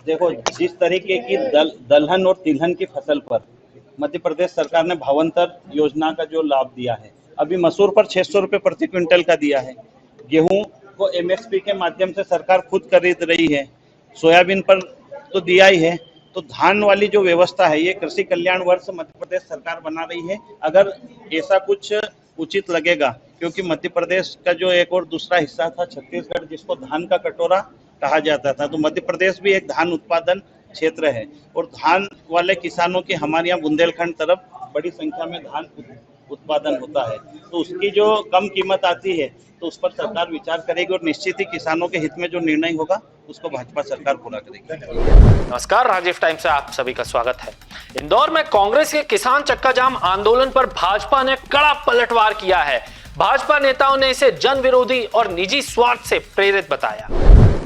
देखो, जिस तरीके की दलहन और तिलहन की फसल पर मध्य प्रदेश सरकार ने भावांतर योजना का जो लाभ दिया है, अभी मसूर पर 600 रुपये प्रति क्विंटल का दिया है। गेहूं को एमएसपी के माध्यम से सरकार खुद खरीद रही है। सोयाबीन पर तो दिया ही है। तो धान वाली जो व्यवस्था है, ये कृषि कल्याण वर्ष मध्य प्रदेश सरकार बना रही है। अगर ऐसा कुछ उचित लगेगा, क्योंकि मध्य प्रदेश का जो एक और दूसरा हिस्सा था छत्तीसगढ़, जिसको धान का कटोरा कहा जाता था, तो मध्य प्रदेश भी एक धान उत्पादन क्षेत्र है। और धान वाले किसानों की हमारे यहाँ बुंदेलखंड तरफ बड़ी संख्या में धान उत्पादन होता है, तो उसकी जो कम कीमत आती है तो उस पर सरकार विचार करेगी और निश्चित ही किसानों के हित में जो निर्णय होगा उसको भाजपा सरकार पूरा करेगी। नमस्कार, राजीव टाइम्स से आप सभी का स्वागत है। इंदौर में कांग्रेस के किसान चक्का जाम आंदोलन पर भाजपा ने कड़ा पलटवार किया है। भाजपा नेताओं ने इसे जन विरोधी और निजी स्वार्थ से प्रेरित बताया।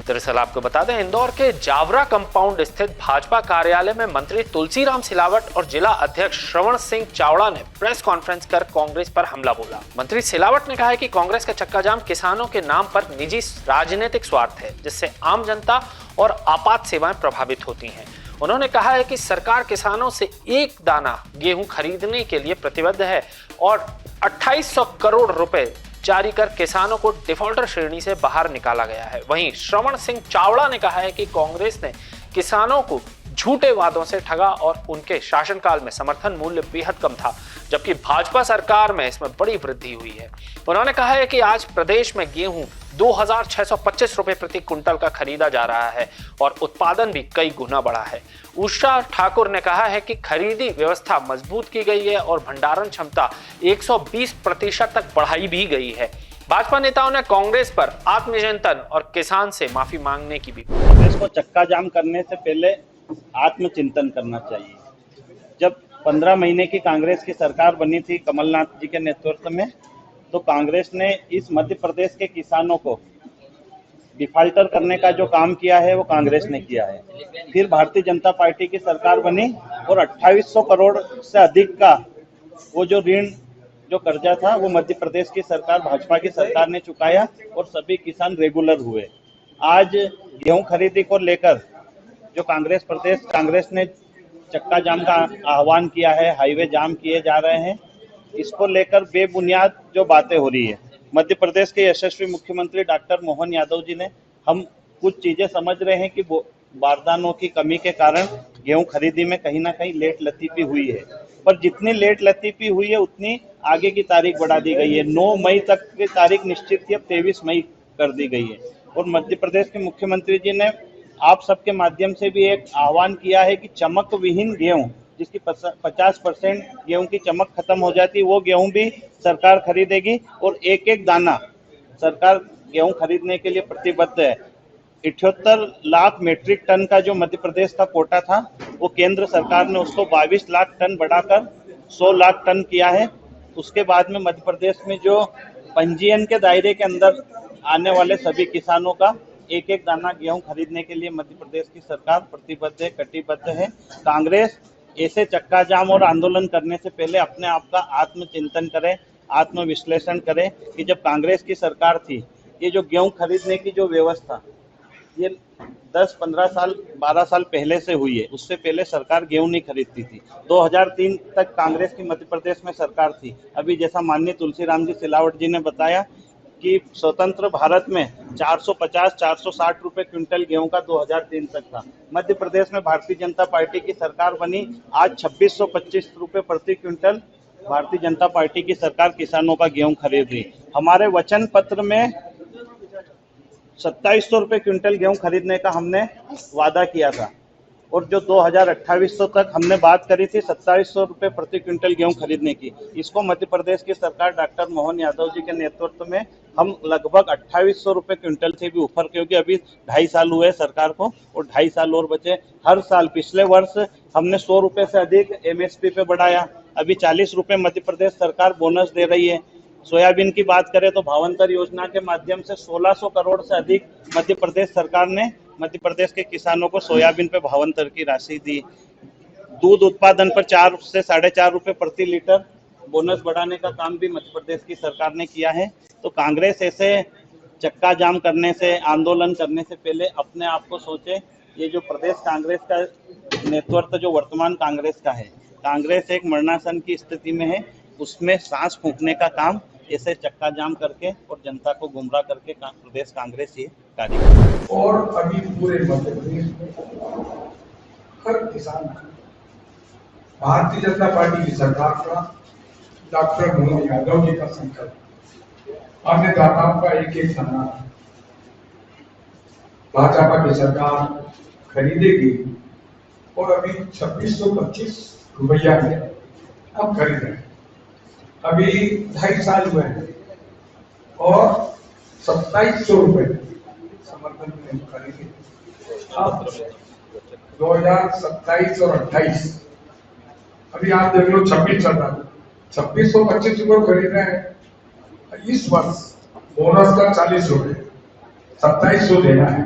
दरअसल आपको बता दें, इंदौर के जावरा कंपाउंड स्थित भाजपा कार्यालय में मंत्री तुलसीराम सिलावट और जिला अध्यक्ष श्रवण सिंह चावड़ा ने प्रेस कॉन्फ्रेंस कर कांग्रेस पर हमला बोला। मंत्री सिलावट ने कहा है कि कांग्रेस का चक्का जाम किसानों के नाम पर निजी राजनीतिक स्वार्थ है, जिससे आम जनता और आपात सेवाएं प्रभावित होती हैं। उन्होंने कहा है कि सरकार किसानों से एक दाना गेहूं खरीदने के लिए प्रतिबद्ध है और 2800 करोड़ रुपए जारी कर किसानों को डिफॉल्टर श्रेणी से बाहर निकाला गया है। वहीं श्रवण सिंह चावड़ा ने कहा है कि कांग्रेस ने किसानों को झूठे वादों से ठगा और उनके शासनकाल में समर्थन मूल्य बेहद कम था, जबकि भाजपा सरकार में इसमें बड़ी वृद्धि हुई है। उन्होंने कहा है कि आज प्रदेश में गेहूं 2625 रुपए प्रति क्विंटल का खरीदा जा रहा है और उत्पादन भी कई गुना बढ़ा है। उषा ठाकुर ने कहा है कि खरीदी व्यवस्था मजबूत की गई है और भंडारण क्षमता 120% तक बढ़ाई भी गई है। भाजपा नेताओं ने कांग्रेस पर आत्मचिंतन और किसान से माफी मांगने की भी। कांग्रेस को चक्का जाम करने से पहले आत्मचिंतन करना चाहिए। जब 15 महीने की कांग्रेस की सरकार बनी थी कमलनाथ जी के नेतृत्व में, तो कांग्रेस ने इस मध्य प्रदेश के किसानों को डिफाल्टर करने का जो काम किया है वो कांग्रेस ने किया है। फिर भारतीय जनता पार्टी की सरकार बनी और 2800 करोड़ से अधिक का वो जो ऋण, जो कर्जा था, वो मध्य प्रदेश की सरकार, भाजपा की सरकार ने चुकाया और सभी किसान रेगुलर हुए। आज गेहूं खरीदी को लेकर जो कांग्रेस ने चक्का जाम का आह्वान किया है, हाईवे जाम किए जा रहे हैं, इसको लेकर बेबुनियाद जो बातें हो रही है। मध्य प्रदेश के यशस्वी मुख्यमंत्री डॉक्टर मोहन यादव जी ने, हम कुछ चीजें समझ रहे हैं कि बारदानों की कमी के कारण गेहूं खरीदी में कहीं ना कहीं लेट लतीफी हुई है, पर जितनी लेट लतीफी हुई है उतनी आगे की तारीख बढ़ा दी गई है। 9 मई तक की तारीख निश्चित थी, अब 23 मई कर दी गई है। और मध्य प्रदेश के मुख्यमंत्री जी ने आप सबके माध्यम से भी एक आह्वान किया है कि चमक विहीन गेहूं, जिसकी 50% गेहूं की चमक खत्म हो जाती है, वो गेहूं भी सरकार खरीदेगी और एक एक दाना सरकार गेहूं खरीदने के लिए प्रतिबद्ध है। 78 लाख मीट्रिक टन का जो मध्य प्रदेश का कोटा था, वो केंद्र सरकार ने उसको 22 लाख टन बढ़ाकर 100 लाख टन किया है। उसके बाद में मध्य प्रदेश में जो पंजीयन के दायरे के अंदर आने वाले सभी किसानों का एक एक दाना गेहूं खरीदने के लिए मध्य प्रदेश की सरकार प्रतिबद्ध है, कटिबद्ध है। कांग्रेस ऐसे चक्का जाम और आंदोलन करने से पहले अपने आप का आत्मचिंतन करे, आत्मविश्लेषण करे कि जब कांग्रेस की सरकार थी, ये जो गेहूं खरीदने की जो व्यवस्था, ये 10, 15 साल, 12 साल पहले से हुई है। उससे पहले सरकार गेहूं नहीं खरीदती थी। 2003 तक कांग्रेस की मध्य प्रदेश में सरकार थी। अभी जैसा माननीय तुलसीराम जी सिलावट जी ने बताया कि स्वतंत्र भारत में 450-460 रुपए क्विंटल गेहूं का 2003 तक था। मध्य प्रदेश में भारतीय जनता पार्टी की सरकार बनी, आज 2625 रुपए प्रति क्विंटल भारतीय जनता पार्टी की सरकार किसानों का गेहूं खरीद रही। हमारे वचन पत्र में 2700 रुपए क्विंटल गेहूं खरीदने का हमने वादा किया था और जो 2800 तक हमने बात करी थी 2700 रुपए प्रति क्विंटल गेहूं खरीदने की, इसको मध्य प्रदेश की सरकार डॉक्टर मोहन यादव जी के नेतृत्व में हम लगभग 2800 रुपए क्विंटल से भी ऊपर, क्योंकि अभी 2.5 साल हुए सरकार को और 2.5 साल और बचे। हर साल, पिछले वर्ष हमने 100 रुपए से अधिक एमएसपी पे बढ़ाया। अभी 40 रुपए मध्य प्रदेश सरकार बोनस दे रही है। सोयाबीन की बात करें तो भावांतर योजना के माध्यम से 1600 करोड़ से अधिक मध्य प्रदेश सरकार ने मध्य प्रदेश के किसानों को सोयाबीन पे भावांतर की राशि दी। दूध उत्पादन पर 4 से 4.5 रुपए प्रति लीटर बोनस बढ़ाने का काम भी मध्य प्रदेश की सरकार ने किया है। तो कांग्रेस ऐसे चक्का जाम करने से, आंदोलन करने से पहले अपने आप को सोचे ये जो प्रदेश कांग्रेस का नेतृत्व जो वर्तमान कांग्रेस का है, कांग्रेस एक मरणासन की स्थिति में है, उसमें सांस फूंकने का काम ऐसे चक्का जाम करके और जनता को गुमराह करके प्रदेश कांग्रेस ये कार्य करती है। और अभी पूरे मध्य प्रदेश में हर किसान भारतीय जनता पार्टी की सरकार का, डॉक्टर मोहन यादव जी का संकल्प, अन्नदाताओं का एक एक नारा, भाजपा की सरकार खरीदेगी और अभी 2625 रुपया में हम खरीद रहे हैं। अभी 2.5 साल हुए हैं और 2700 रुपए समर्थन में खरीदे। अब 2027 और 28 अभी आप देख लो 26 चल रहा है, 2625 रुपये खरीद रहे हैं। इस वर्ष बोनस का 40 रुपए, 2700 देना है।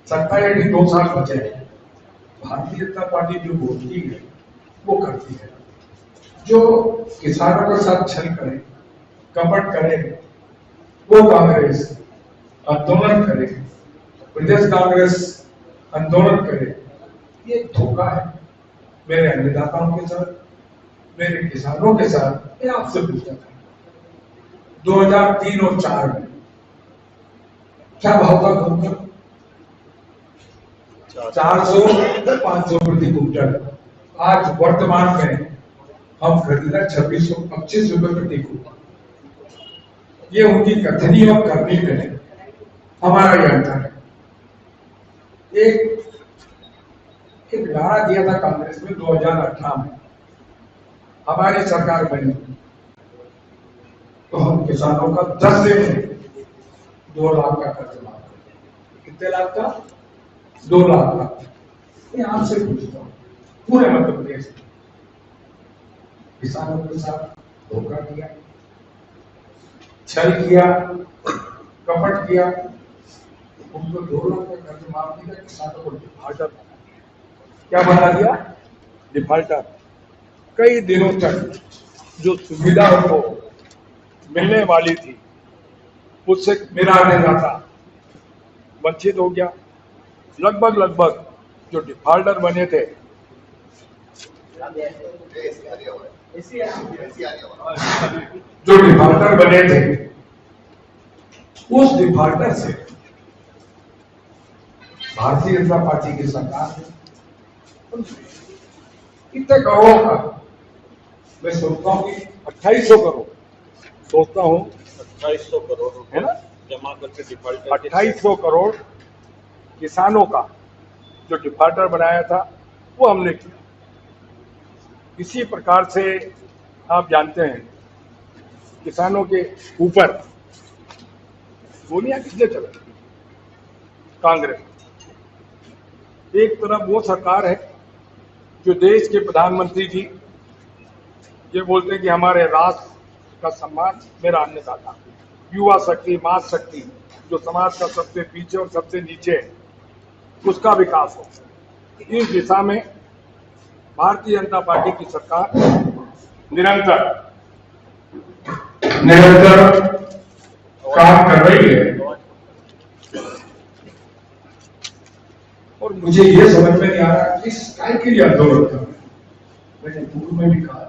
27 2 साल बचे हैं। भारतीय जनता पार्टी जो बोलती है वो करती है। जो किसानों के साथ छल करे, कपट करे, वो कांग्रेस आंदोलन करे, प्रदेश कांग्रेस आंदोलन करे, ये धोखा है मेरे अन्नदाताओं के साथ, मेरे किसानों के साथ। ये आपसे पूछता था 2003 और 4 में क्या भाव था गेहूं का? 400-500 प्रति क्विंटल। आज वर्तमान में हम खरीद रहे 2625 रुपए प्रति क्विंटल। ये उनकी कथनी और करनी में हमारा ये अंतर है। एक नारा दिया था कांग्रेस में 2018 में, हमारी सरकार बनी तो हम किसानों का 10 दिन में 2 लाख का कर्ज माफ करेंगे। कितने लाख का? 2 लाख का। ये आपसे पूछता हूँ, पूरे मध्य प्रदेश में किसानों के साथ धोखा किया, छल किया, कपट किया, उनको 2 लाख का कर्ज माफ किया, किसानों को डिफाल्टर बना दिया। क्या बना दिया? डिफाल्टर। कई दिनों तक जो सुविधा उनको मिलने वाली थी उससे मेरा अन्नदाता वंचित हो गया। लगभग जो डिफाल्टर बने थे, उस डिफाल्टर से भारतीय जनता पार्टी की सरकार ने कितने करोड़ों का, मैं सोचता हूँ कि 2800 करोड़, सोचता हूँ 2800 करोड़ है ना, जमा करके डिफॉल्ट 2800 करोड़ किसानों का जो डिफाल्टर बनाया था वो हमने किया। इसी प्रकार से आप जानते हैं किसानों के ऊपर गोलियां किसने चलाई? कांग्रेस। एक तरफ वो सरकार है जो देश के प्रधानमंत्री जी ये बोलते हैं कि हमारे राष्ट्र का सम्मान मेरा अन्नदाता, युवा शक्ति, मां शक्ति, जो समाज का सबसे पीछे और सबसे नीचे है, उसका विकास हो। इस दिशा में भारतीय जनता पार्टी की सरकार निरंतर काम कर रही है। और मुझे ये समझ में नहीं आ रहा कि काय के लिए आंदोलन कर रहे हैं। मैंने पूर्व में भी कहा,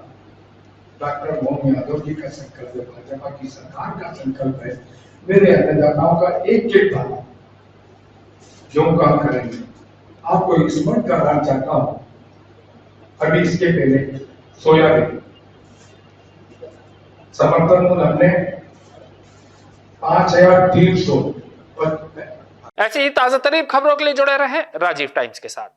डॉक्टर मोहन यादव जी का संकल्प है, भाजपा की सरकार का संकल्प है, मेरे अन्नदाताओं का एक एक दाना जो काम करेंगे। आपको स्मरण कराना चाहता हूं, अभी इसके पहले सोयाबीन समर्थन मूल्य हमने 5300। ऐसी ही ताजा तरीन खबरों के लिए जुड़े रहे राजीव टाइम्स के साथ।